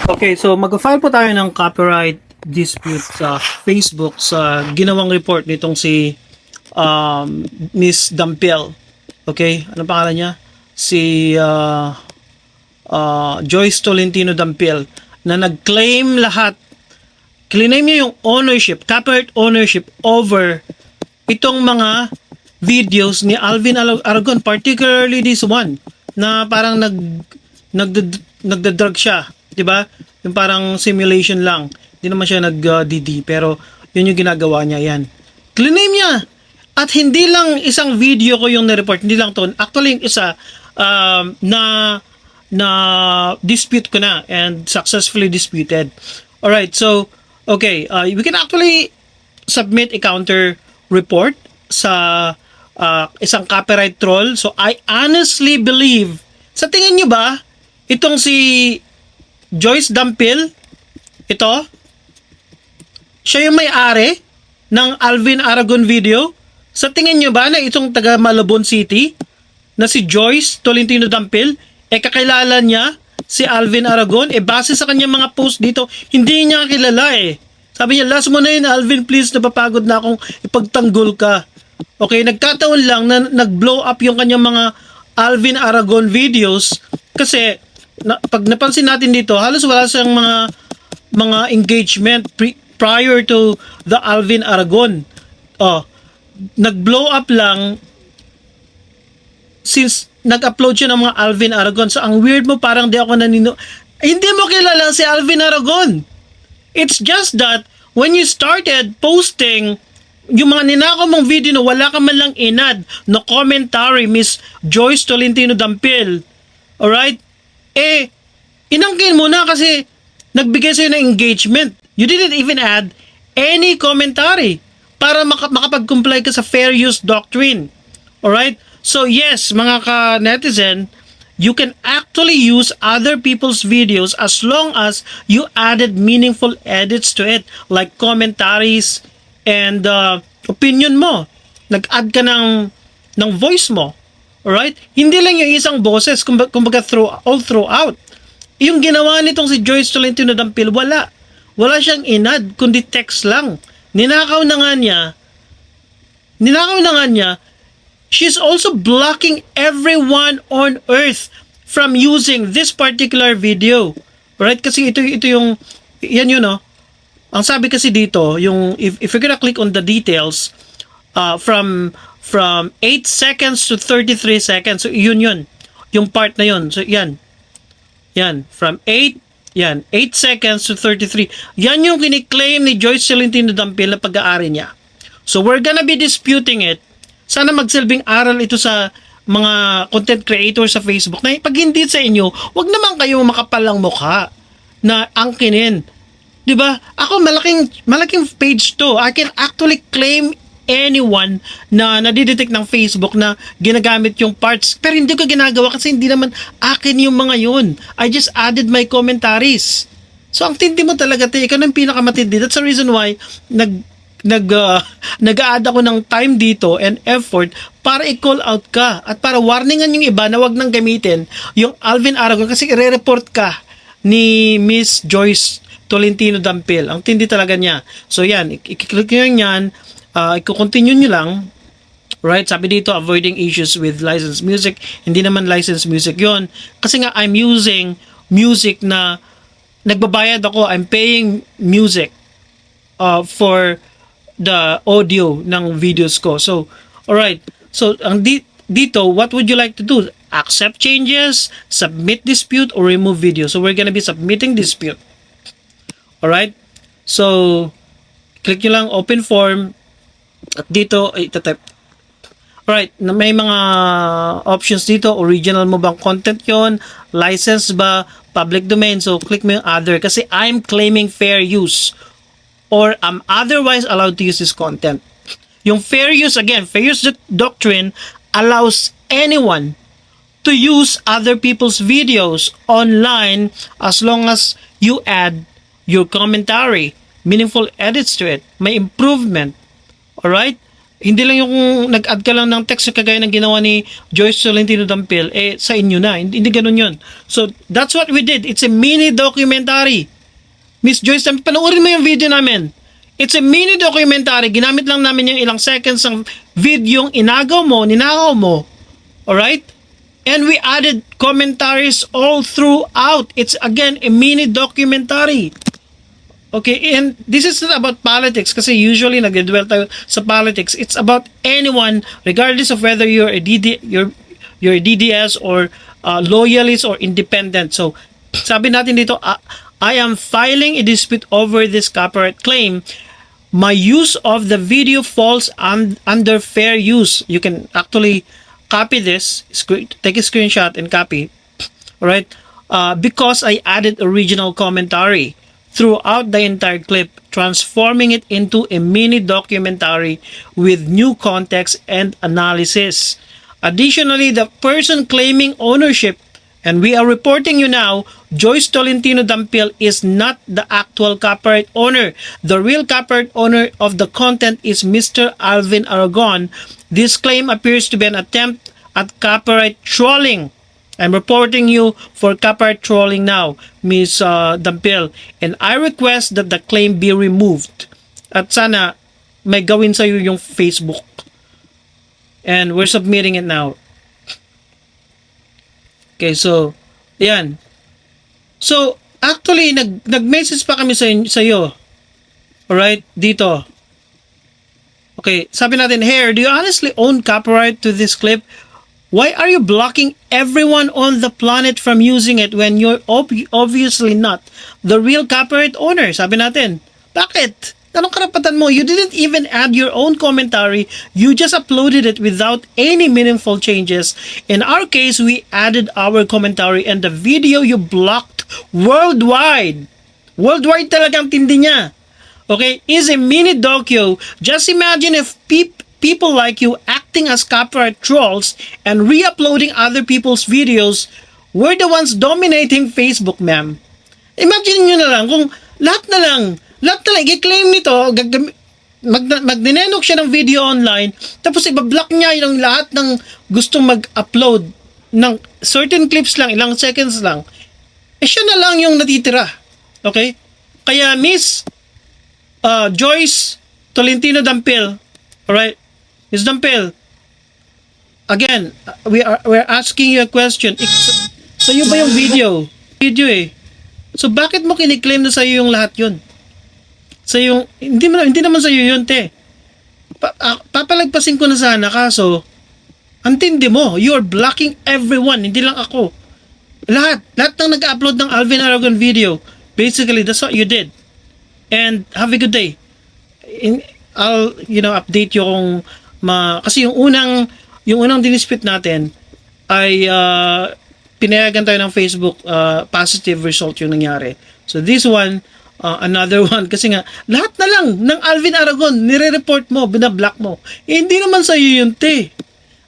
Okay, so mag-file po tayo ng copyright dispute sa Facebook sa ginawang report nitong si Miss Dampel. Okay, ano pangalan niya? Si Joyce Tolentino Dampel na nag-claim lahat. Claim niya yung ownership, copyright ownership over itong mga videos ni Alvin Aragon, particularly this one na parang nagda-drug siya, 'di ba? Yung parang simulation lang. Hindi naman siya nag-DD, pero yun yung ginagawa niya, yan. Claim niya. At hindi lang isang video ko yung na-report, hindi lang to. Actually, yung isa na dispute ko na and successfully disputed. Alright, so okay, we can actually submit a counter report sa isang copyright troll. So I honestly believe, sa tingin nyo ba, itong si Joyce Dampel, ito, siya yung may-ari ng Alvin Aragon video? Sa tingin nyo ba na itong taga Malabon City na si Joyce Tolentino Dampel, kakilala niya si Alvin Aragon? Base sa kanyang mga post dito, hindi niya kilala Sabi niya, last mo na yun, Alvin, please, napapagod na akong ipagtanggol ka. Okay, nagkataon lang na nag-blow up yung kanyang mga Alvin Aragon videos kasi pag napansin natin dito, halos wala siyang mga engagement prior to the Alvin Aragon. Nag-blow up lang since nag-upload siya ng mga Alvin Aragon. So, ang weird mo, parang di ako hindi mo kilala si Alvin Aragon. It's just that when you started posting yung mga ninakaw mong video na wala ka man lang inad no commentary, Miss Joyce Tolentino Dampel, alright? Inangkin mo na kasi nagbigay sa'yo ng engagement. You didn't even add any commentary para makapag-comply ka sa fair use doctrine. Alright? So yes, mga ka-netizen, you can actually use other people's videos as long as you added meaningful edits to it, like commentaries and opinion mo. Nag-add ka ng voice mo. Alright? Hindi lang yung isang boses, kumbaga all throughout. Yung ginawa nitong si Joyce Tolentino Dampel, wala. Wala siyang inad, kundi text lang. Ninakaw na nga niya, she's also blocking everyone on earth from using this particular video. Alright? Kasi ito yung, yan yun Ang sabi kasi dito, yung, if you're gonna click on the details, from 8 seconds to 33 seconds. So, yun. Yung part na yun. So, yan. From 8 seconds to 33. Yan yung kiniklaim ni Joyce Tolentino Dampel na pag-aari niya. So, we're gonna be disputing it. Sana magsilbing aral ito sa mga content creators sa Facebook na pag hindi sa inyo, wag naman kayo makapalang mukha na angkinin. 'Di ba? Ako malaking page to. I can actually claim anyone na nadidetect ng Facebook na ginagamit yung parts, pero hindi ko ginagawa kasi hindi naman akin yung mga yun. I just added my commentaries. So ang tindi mo talaga, ikaw na yung pinakamatindi. That's the reason why nag-add ako ng time dito and effort para i-call out ka at para warningan yung iba na wag nang gamitin yung Alvin Aragon kasi i-report ka ni Miss Joyce Tolentino Dampel. Ang tindi talaga niya. So yan, i-click nyo yan, i-continue nyo lang. Right? Sabi dito, avoiding issues with licensed music. Hindi naman licensed music yon. Kasi nga, I'm using music na nagbabayad ako. I'm paying music for the audio ng videos ko. So, alright. So, dito, what would you like to do? Accept changes, submit dispute, or remove video. So, we're gonna be submitting dispute. Alright? So, click nyo lang open form. At dito, itatype. Alright, may mga options dito. Original mo bang content yon? License ba? Public domain. So, click mo yung other. Kasi I'm claiming fair use. Or I'm otherwise allowed to use this content. Yung fair use, again, fair use doctrine allows anyone to use other people's videos online as long as you add your commentary, meaningful edits to it, may improvement. Alright? Hindi lang yung nag-add ka lang ng text kagaya ng ginawa ni Joyce Tolentino Dampil, sa inyo na. Hindi ganun yun. So, that's what we did. It's a mini documentary. Miss Joyce, panoorin mo yung video namin. It's a mini documentary. Ginamit lang namin yung ilang seconds ng video yung ninakaw mo. Alright? And we added commentaries all throughout. It's again a mini documentary. Okay, and this is not about politics kasi usually nagdedwell tayo sa politics. It's about anyone regardless of whether you're a DDS or loyalist or independent. So, sabi natin dito, I am filing a dispute over this copyright claim. My use of the video falls under fair use. You can actually copy this, take a screenshot and copy. Alright? Because I added original commentary throughout the entire clip, transforming it into a mini documentary with new context and analysis. Additionally, the person claiming ownership, and we are reporting you now, Joyce Tolentino Dampil is not the actual copyright owner. The real copyright owner of the content is Mr. Alvin Aragon. This claim appears to be an attempt at copyright trolling. I'm reporting you for copyright trolling now, Ms. Dampil. And I request that the claim be removed. At sana may gawin sa'yo yung Facebook. And we're submitting it now. Okay, so, yan. So, actually, nag-message pa kami sa'yo. Alright, dito. Okay, sabi natin, here, do you honestly own copyright to this clip? Why are you blocking everyone on the planet from using it when you're obviously not the real copyright owner? Sabi natin, bakit? Anong karapatan mo? You didn't even add your own commentary. You just uploaded it without any meaningful changes. In our case, we added our commentary and the video you blocked worldwide. Worldwide talagang tindi niya. Okay? Is a mini docu. Just imagine if people like you acting as copyright trolls and re-uploading other people's videos were the ones dominating Facebook, ma'am. Imagine nyo na lang kung lahat na lang i-claim nito, magdinenok siya ng video online, tapos ibablock niya yung lahat ng gustong mag-upload ng certain clips lang, ilang seconds lang, siya na lang yung natitira. Okay? Kaya Miss Joyce Tolentino Dampil, alright, Ms. Dampil, again, we're asking you a question. Sa'yo ba yung video? Video eh. So bakit mo kiniklaim na sa'yo yung lahat yun? Sa'yo, hindi naman sa'yo yun, te. Papalagpasin ko na sana, kaso, antindi mo, you're blocking everyone, hindi lang ako. Lahat ng nag-upload ng Alvin Aragon video, basically, that's what you did. And have a good day. I'll, update you kung kasi yung unang dinispute natin ay pinayagan tayo ng Facebook, positive result yung nangyari. So this one, another one, kasi nga lahat na lang ng Alvin Aragon nire-report mo, binablock mo. Hindi naman sa iyo yun, te.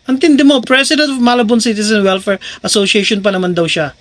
Antindi mo, President of Malabon Citizen Welfare Association pa naman daw siya.